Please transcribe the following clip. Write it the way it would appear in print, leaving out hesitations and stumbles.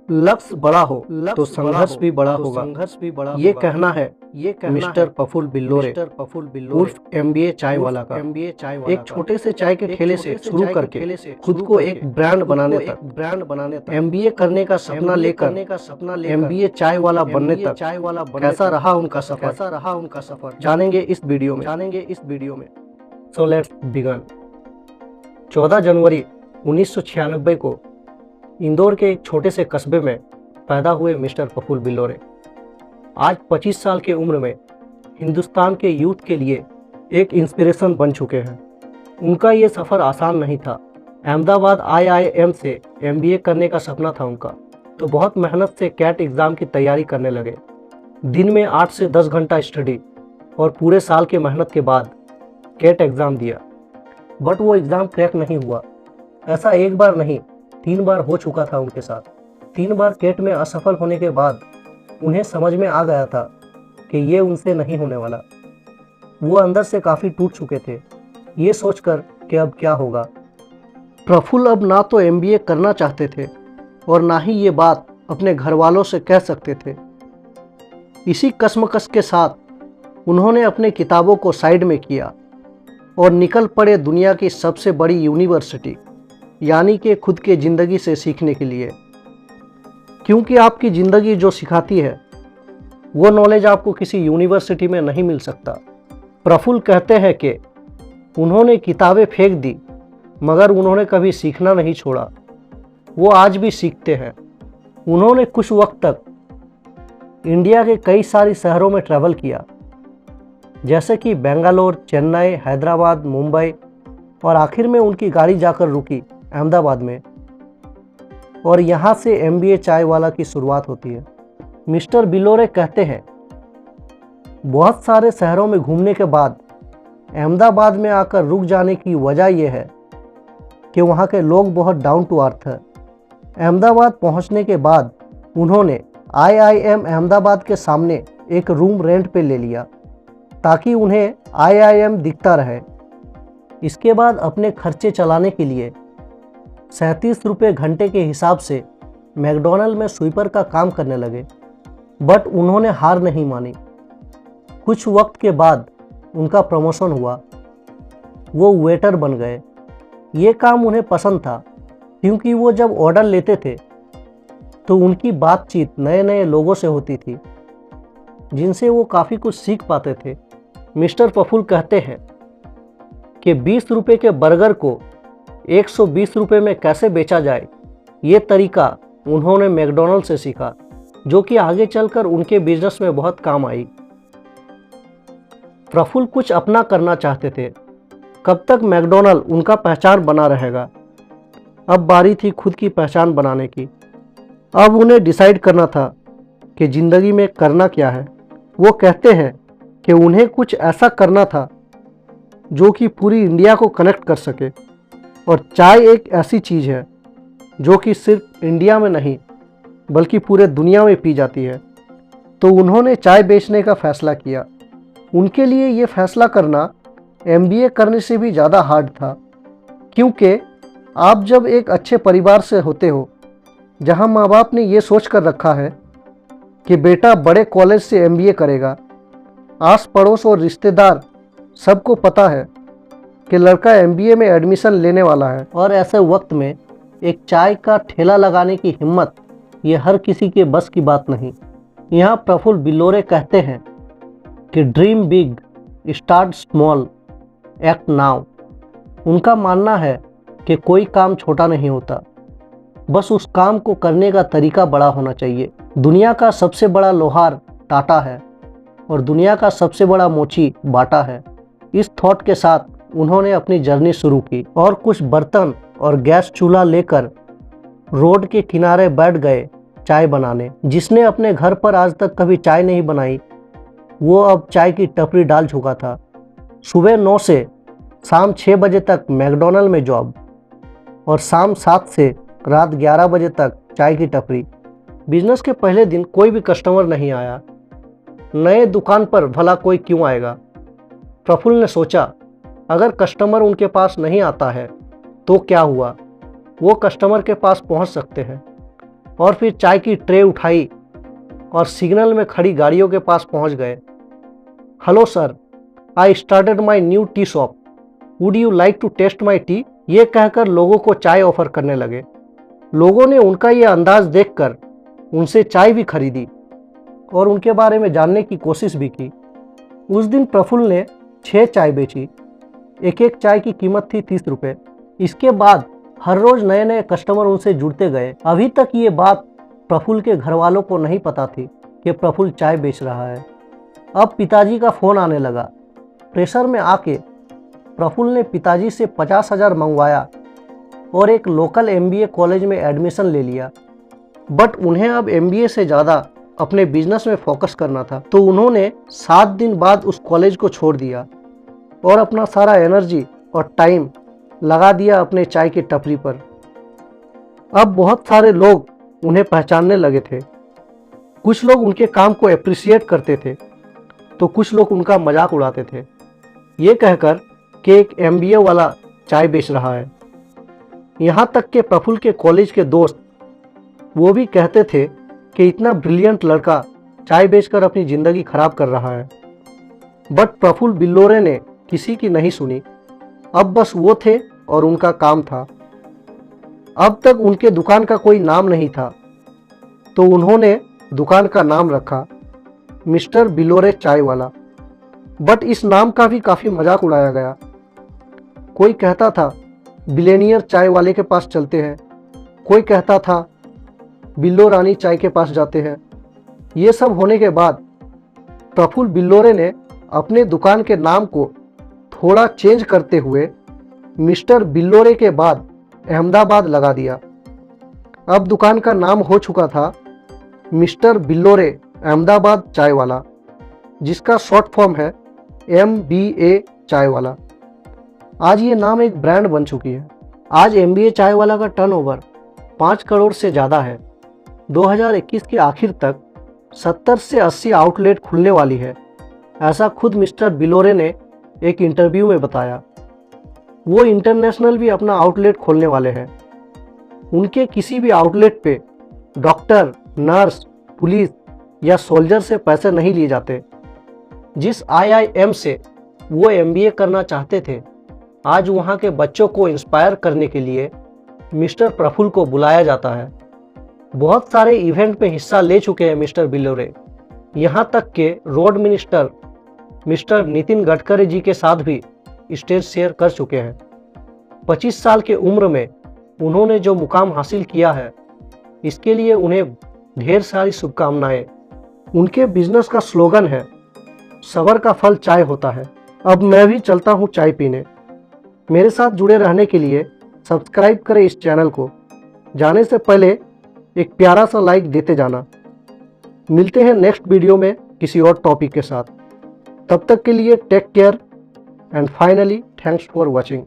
लक्ष्य बड़ा हो तो संघर्ष भी बड़ा होगा। ये कहना है मिस्टर प्रफुल्ल बिल्लोरे उर्फ एमबीए चाय वाला का। एक छोटे से चाय के ठेले से शुरू करके खुद को एक ब्रांड बनाने तक, एमबीए करने का सपना लेकर एमबीए चाय वाला बनने तक कैसा रहा उनका सफर, जानेंगे इस वीडियो में। So let's begin. 14 जनवरी 1996 को इंदौर के एक छोटे से कस्बे में पैदा हुए मिस्टर प्रफुल्ल बिल्लोरे आज 25 साल की उम्र में हिंदुस्तान के यूथ के लिए एक इंस्पिरेशन बन चुके हैं। उनका ये सफ़र आसान नहीं था। अहमदाबाद IIM से MBA करने का सपना था उनका, तो बहुत मेहनत से कैट एग्ज़ाम की तैयारी करने लगे। दिन में 8 से 10 घंटा स्टडी और पूरे साल की मेहनत के बाद कैट एग्ज़ाम दिया, बट वो एग्ज़ाम क्रैक नहीं हुआ। ऐसा एक बार नहीं, 3 बार हो चुका था उनके साथ। 3 बार कैट में असफल होने के बाद उन्हें समझ में आ गया था कि ये उनसे नहीं होने वाला। वो अंदर से काफ़ी टूट चुके थे, ये सोचकर कि अब क्या होगा। प्रफुल्ल अब ना तो MBA करना चाहते थे और ना ही ये बात अपने घर वालों से कह सकते थे। इसी कश्मकश के साथ उन्होंने अपने किताबों को साइड में किया और निकल पड़े दुनिया की सबसे बड़ी यूनिवर्सिटी, यानी कि खुद के ज़िंदगी से सीखने के लिए। क्योंकि आपकी ज़िंदगी जो सिखाती है वो नॉलेज आपको किसी यूनिवर्सिटी में नहीं मिल सकता। प्रफुल्ल कहते हैं कि उन्होंने किताबें फेंक दी मगर उन्होंने कभी सीखना नहीं छोड़ा। वो आज भी सीखते हैं। उन्होंने कुछ वक्त तक इंडिया के कई सारी शहरों में ट्रैवल किया, जैसे कि बेंगलोर, चेन्नई, हैदराबाद, मुंबई, और आखिर में उनकी गाड़ी जाकर रुकी अहमदाबाद में, और यहाँ से MBA चाय वाला की शुरुआत होती है। मिस्टर बिल्लोरे कहते हैं बहुत सारे शहरों में घूमने के बाद अहमदाबाद में आकर रुक जाने की वजह यह है कि वहाँ के लोग बहुत डाउन टू अर्थ है। अहमदाबाद पहुँचने के बाद उन्होंने IIM अहमदाबाद के सामने एक रूम रेंट पे ले लिया ताकि उन्हें IIM दिखता रहे। इसके बाद अपने खर्चे चलाने के लिए 37 रुपये घंटे के हिसाब से मैकडॉनल्ड में स्वीपर का काम करने लगे, बट उन्होंने हार नहीं मानी। कुछ वक्त के बाद उनका प्रमोशन हुआ, वो वेटर बन गए। ये काम उन्हें पसंद था क्योंकि वो जब ऑर्डर लेते थे तो उनकी बातचीत नए नए लोगों से होती थी जिनसे वो काफ़ी कुछ सीख पाते थे। मिस्टर प्रफुल्ल कहते हैं कि 20 रुपये के बर्गर को 120 रुपये में कैसे बेचा जाए, ये तरीका उन्होंने मैकडॉनल्ड से सीखा, जो कि आगे चलकर उनके बिजनेस में बहुत काम आई। प्रफुल्ल कुछ अपना करना चाहते थे। कब तक मैकडॉनल्ड उनका पहचान बना रहेगा। अब बारी थी खुद की पहचान बनाने की। अब उन्हें डिसाइड करना था कि ज़िंदगी में करना क्या है। वो कहते हैं कि उन्हें कुछ ऐसा करना था जो कि पूरी इंडिया को कनेक्ट कर सके, और चाय एक ऐसी चीज़ है जो कि सिर्फ इंडिया में नहीं बल्कि पूरे दुनिया में पी जाती है। तो उन्होंने चाय बेचने का फ़ैसला किया। उनके लिए ये फ़ैसला करना MBA करने से भी ज़्यादा हार्ड था, क्योंकि आप जब एक अच्छे परिवार से होते हो जहां माँ बाप ने ये सोच कर रखा है कि बेटा बड़े कॉलेज से MBA करेगा, आस पड़ोस और रिश्तेदार सबको पता है कि लड़का MBA में एडमिशन लेने वाला है, और ऐसे वक्त में एक चाय का ठेला लगाने की हिम्मत ये हर किसी के बस की बात नहीं। यहाँ प्रफुल्ल बिल्लोरे कहते हैं कि dream big, start small, act now. उनका मानना है कि कोई काम छोटा नहीं होता, बस उस काम को करने का तरीका बड़ा होना चाहिए। दुनिया का सबसे बड़ा लोहार टाटा है और दुनिया का सबसे बड़ा मोची बाटा है। इस थॉट के साथ उन्होंने अपनी जर्नी शुरू की और कुछ बर्तन और गैस चूल्हा लेकर रोड के किनारे बैठ गए चाय बनाने। जिसने अपने घर पर आज तक कभी चाय नहीं बनाई, वो अब चाय की टपरी डाल चुका था। सुबह 9 से शाम 6 बजे तक मैकडॉनल्ड में जॉब, और शाम 7 से रात 11 बजे तक चाय की टपरी। बिजनेस के पहले दिन कोई भी कस्टमर नहीं आया। नए दुकान पर भला कोई क्यों आएगा। प्रफुल्ल ने सोचा, अगर कस्टमर उनके पास नहीं आता है तो क्या हुआ, वो कस्टमर के पास पहुंच सकते हैं। और फिर चाय की ट्रे उठाई और सिग्नल में खड़ी गाड़ियों के पास पहुंच गए। Hello sir, I started my new tea shop, would you like to taste my tea? ये कहकर लोगों को चाय ऑफर करने लगे। लोगों ने उनका ये अंदाज देखकर उनसे चाय भी खरीदी और उनके बारे में जानने की कोशिश भी की। उस दिन प्रफुल्ल ने 6 चाय बेची। एक एक चाय की कीमत थी 30 रुपये। इसके बाद हर रोज नए नए कस्टमर उनसे जुड़ते गए। अभी तक ये बात प्रफुल्ल के घर वालों को नहीं पता थी कि प्रफुल्ल चाय बेच रहा है। अब पिताजी का फ़ोन आने लगा। प्रेशर में आके प्रफुल्ल ने पिताजी से 50,000 मंगवाया और एक लोकल MBA कॉलेज में एडमिशन ले लिया। बट उन्हें अब MBA से ज़्यादा अपने बिजनेस में फोकस करना था, तो उन्होंने 7 दिन बाद उस कॉलेज को छोड़ दिया और अपना सारा एनर्जी और टाइम लगा दिया अपने चाय की टपरी पर। अब बहुत सारे लोग उन्हें पहचानने लगे थे। कुछ लोग उनके काम को अप्रिशिएट करते थे तो कुछ लोग उनका मजाक उड़ाते थे, ये कहकर कि एक MBA वाला चाय बेच रहा है। यहाँ तक कि प्रफुल्ल के कॉलेज के दोस्त वो भी कहते थे कि इतना ब्रिलियंट लड़का चाय बेचकर अपनी ज़िंदगी खराब कर रहा है। बट प्रफुल्ल बिल्लोरे ने किसी की नहीं सुनी। अब बस वो थे और उनका काम था। अब तक उनके दुकान का कोई नाम नहीं था, तो उन्होंने दुकान का नाम रखा मिस्टर बिल्लोरे चाय वाला। बट इस नाम का भी काफ़ी मजाक उड़ाया गया। कोई कहता था बिलेनियर चाय वाले के पास चलते हैं, कोई कहता था बिल्लो रानी चाय के पास जाते हैं। ये सब होने के बाद प्रफुल्ल बिल्लोरे ने अपने दुकान के नाम को थोड़ा चेंज करते हुए मिस्टर बिल्लोरे के बाद अहमदाबाद लगा दिया। अब दुकान का नाम हो चुका था मिस्टर बिल्लोरे अहमदाबाद चाय वाला, जिसका शॉर्ट फॉर्म है MBA चाय वाला। आज ये नाम एक ब्रांड बन चुकी है। आज MBA चाय वाला का टर्नओवर 5 करोड़ से ज़्यादा है। 2021 के आखिर तक 70 से 80 आउटलेट खुलने वाली है, ऐसा खुद मिस्टर बिल्लोरे ने एक इंटरव्यू में बताया। वो इंटरनेशनल भी अपना आउटलेट खोलने वाले हैं। उनके किसी भी आउटलेट पे डॉक्टर, नर्स, पुलिस या सोल्जर से पैसे नहीं लिए जाते। जिस IIM से वो MBA करना चाहते थे, आज वहाँ के बच्चों को इंस्पायर करने के लिए मिस्टर प्रफुल्ल को बुलाया जाता है। बहुत सारे इवेंट में हिस्सा ले चुके हैं मिस्टर बिल्लोरे। यहाँ तक कि road minister mister Nitin Gadkari ji के साथ भी स्टेज शेयर कर चुके हैं। 25 साल के उम्र में उन्होंने जो मुकाम हासिल किया है, इसके लिए उन्हें ढेर सारी शुभकामनाएं। उनके बिजनेस का स्लोगन है, सबर का फल चाय होता है। अब मैं भी चलता हूँ चाय पीने। मेरे साथ जुड़े रहने के लिए सब्सक्राइब करें इस चैनल को। जाने से पहले एक प्यारा सा लाइक देते जाना। मिलते हैं नेक्स्ट वीडियो में किसी और टॉपिक के साथ। तब तक के लिए take care and finally thanks for watching.